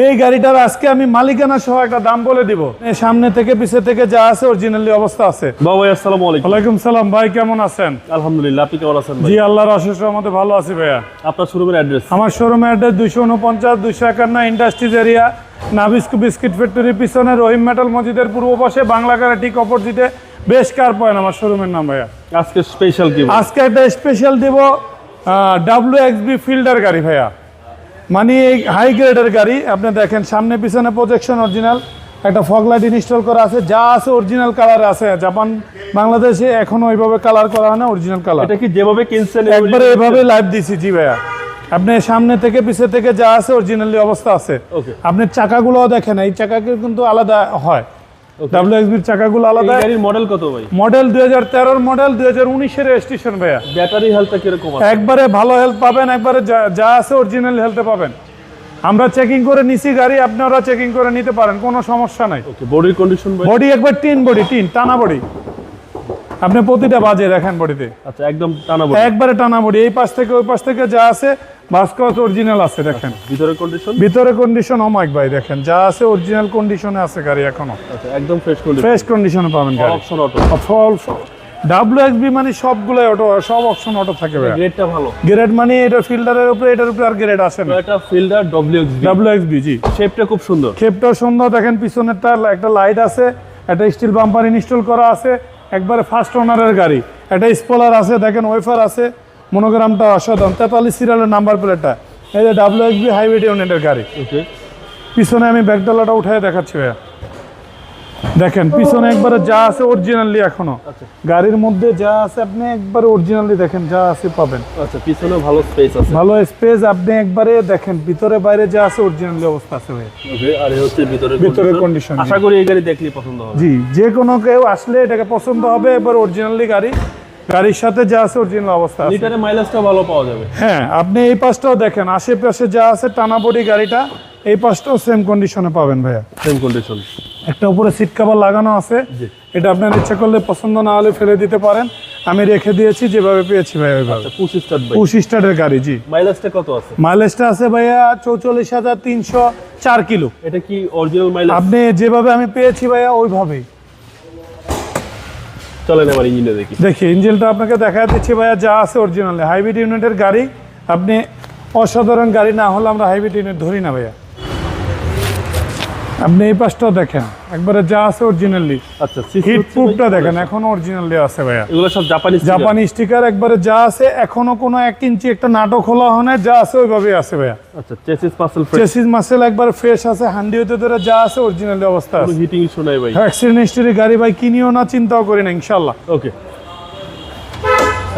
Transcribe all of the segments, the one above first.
এই গাড়িটার আজকে আমি মালিকানা সহ একটা দাম বলে দিব। সামনে থেকে পিছে থেকে যা আছে অরিজিনালি অবস্থা আছে। বাবা ভাই আসসালামু আলাইকুম। ওয়ালাইকুম সালাম ভাই, কেমন আছেন? আলহামদুলিল্লাহ, আপনি কেমন আছেন ভাই? জি আল্লাহর অশেষ রহমতে ভালো আছি ভাইয়া। আপনার শোরুমের অ্যাড্রেস? আমার শোরুমের address 249 251 industries area, Nabisco biscuit ফ্যাক্টরির পিছনে রহিম মেটাল মসজিদের পূর্ব পাশে বাংলা কারে ঠিক অপোজিটে বেশ কার পয়েন্ট আমার শোরুমের নাম ভাইয়া। আজকে স্পেশাল কি? আজকে একটা স্পেশাল দিব WXB ফিল্ডার গাড়ি ভাইয়া, মানে এই হাই গ্রেডের গাড়ি। আপনি দেখেন সামনে পিছনে প্রজেকশন অরিজিনাল, একটা ফগ লাইট ইনস্টল করা আছে, যা আছে অরিজিনাল কালার আছে। জাপান বাংলাদেশে এখনো ওইভাবে কালার করা হয় না, অরিজিনাল কালার। এটা কি যেভাবে কিনছেন একবারে এভাবে লাইভ দিছি? জি ভাইয়া, আপনি সামনে থেকে পিছে থেকে যা আছে অরিজিনালি অবস্থা আছে। আপনি চাকাগুলোও দেখেন, এই চাকাকে কিন্তু আলাদা হয়, WXB এর চাকাগুলো আলাদা। গাড়ির মডেল কত ভাই? মডেল 2013 মডেল, 2019 এর রেজিস্ট্রেশন ভাইয়া। ব্যাটারি হেলথটা কিরকম আছে? একবারে ভালো হেলথ পাবেন, একবারে যা আছে অরিজিনাল হেলথে পাবেন। আমরা চেকিং করে নিছি গাড়ি, আপনারা চেকিং করে নিতে পারেন, কোনো সমস্যা নাই। ওকে, বডির কন্ডিশন ভাই? বডি একবার টিন বডি, টিন টানা বডি। আপনি প্রতিটা বাজে দেখেন বডিতে, আচ্ছা একদম টানা বডি, একবারে টানা বডি। এই পাশ থেকে ওই পাশ থেকে যা আছে ভাস্কর অরিজিনাল আছে দেখেন। ভিতরে কন্ডিশন? ভিতরে কন্ডিশন অমাইক ভাই দেখেন, যা আছে অরিজিনাল কন্ডিশনে আছে গাড়ি এখনো। আচ্ছা একদম ফ্রেশ কন্ডিশন, ফ্রেশ কন্ডিশনে পাবেন গাড়ি। Option auto? WXB মানে সবগুলাই অটো, সব অপশন অটো থাকে ভাই। গ্রেডটা ভালো? গ্রেড মানে এটা ফিল্ডারের উপরে, এটার উপরে আর গ্রেড আসে না। এটা ফিল্ডার WXB জি। শেপটা খুব সুন্দর, শেপটা সুন্দর দেখেন। পিছনেরটা একটা লাইট আছে, একটা স্টিল বাম্পার ইনস্টল করা আছে, একবারে ফার্স্ট ওনারের গাড়ি। একটা স্পলার আছে দেখেন, ওয়েফার আছে, মনোগ্রামটা অসাধারণ। 43 সিরিয়ালের নাম্বার প্লেটটা। এই যে WXB হাইওয়ে ইউনিটের গাড়ি। ওকে, পিছনে আমি ব্যাকডালাটা উঠায় দেখাচ্ছি ভাইয়া, দেখেন পিছনে একবারে যা আছে অরিজিনালি এখনো। গাড়ির মধ্যে যা আছে আপনি একবারে অরিজিনালি দেখেন, যা আছে পাবেন। আচ্ছা পিছনে ভালো স্পেস আছে? ভালো স্পেস, আপনি একবারে দেখেন ভিতরে বাইরে যা আছে অরিজিনালি অবস্থা আছে ভাই। ওকে, আর এই হচ্ছে ভিতরে কন্ডিশন। আশা করি এই গাড়ি দেখলেই পছন্দ হবে। জি, যে কোনো কেউ আসলে এটাকে পছন্দ হবে। এবার অরিজিনালি গাড়ি, গাড়ির সাথে যা আছে অরিজিনাল অবস্থা আছে। লিটারে মাইলেজটা ভালো পাওয়া যাবে? হ্যাঁ, আপনি এই পাশটাও দেখেন, আশেপাশে যা আছে টানা বডি গাড়িটা, এই পাশটাও সেম কন্ডিশনে পাবেন ভাইয়া। Same condition. একটা উপরে সিট কভার লাগানো আছে, এটা আপনার ইচ্ছা করলে পছন্দ না হলে ফেলে দিতে পারেন। আমি রেখে দিয়েছি যেভাবে পেয়েছি ভাই ওইভাবে। পুশ স্টার্ট ভাই? পুশ স্টার্টের গাড়ি জি। মাইলেজটা কত আছে? মাইলেজটা আছে ভাইয়া 44,304 কিলো। এটা কি অরিজিনাল মাইলেজ? আপনি যেভাবে আমি পেয়েছি ভাইয়া ওইভাবেই। চলেন এবার ইঞ্জিনে দেখি। দেখি ইঞ্জিনটা আপনাকে দেখা দিচ্ছি ভাইয়া, যা আছে অরিজিনালি। হাইব্রিড ইউনিটের গাড়ি, আপনি অসাধারণ গাড়ি না হলে আমরা হাইব্রিড ইউনিট ধরি না ভাইয়া। আপনি এই পাশটাও দেখেন, একবারে যা আছে অরিজিনালি। আচ্ছা, হিট প্রুফটা দেখেন, এখনো অরিজিনালি আছে ভাইয়া। এগুলো সব জাপানি স্টিকার, একবারে যা আছে এখনো কোনো 1 ইঞ্চি একটা নাটক খোলা হয় না, যা আছে ওইভাবেই আছে ভাইয়া। আচ্ছা, chassis muscle fresh? Chassis muscle একবারে ফ্রেশ আছে, হান্ডি হতে ধরে যা আছে অরিজিনালি অবস্থা আছে। হিটিং ইস্যু নাই ভাই? অ্যাক্সিডেন্ট হিস্টরি গাড়ি ভাই কিনিও না, চিন্তাও করি না ইনশাআল্লাহ। ওকে,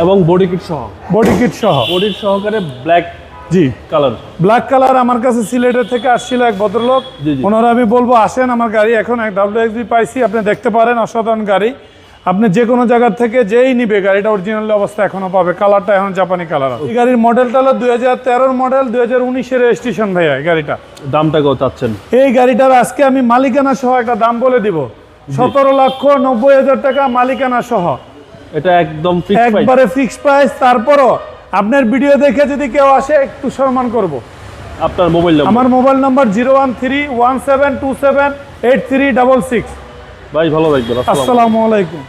এবং বডি কিট সহ? বডি কিট সহ, বডির সহকারে ব্ল্যাক জি কালার। Black colour. আমার কাছে সিলেটের থেকে আসছিল এক ভদ্রলোক, ওনারা আমি বলবো আসেন আমার গাড়ি এখন এক WXB পাইছি, আপনি দেখতে পারেন, অসাধারণ গাড়ি। আপনি যে কোনো জায়গা থেকে যেই নিবে গাড়িটা অরিজিনাল অবস্থা এখনো পাবে। কালারটা এখন জাপানি কালার। এই গাড়ির মডেলটা হলো 2013 মডেল, 2019 এর রেজিস্ট্রেশন ভাইয়া এই গাড়িটা। দামটা কত চাচ্ছেন? এই গাড়িটার আজকে আমি মালিকানা সহ একটা দাম বলে দিব, 17,90,000 টাকা মালিকানা সহ। এটা একদম ফিক্স প্রাইস? একবারে ফিক্স প্রাইস। তারপরও আপনার ভিডিও দেখে যদি কেউ আসে একটু সম্মান করব। আপনার মোবাইল নাম্বার? আমার মোবাইল নাম্বার 01317278366। ভাই ভালো থাকবেন। আসসালামু আলাইকুম।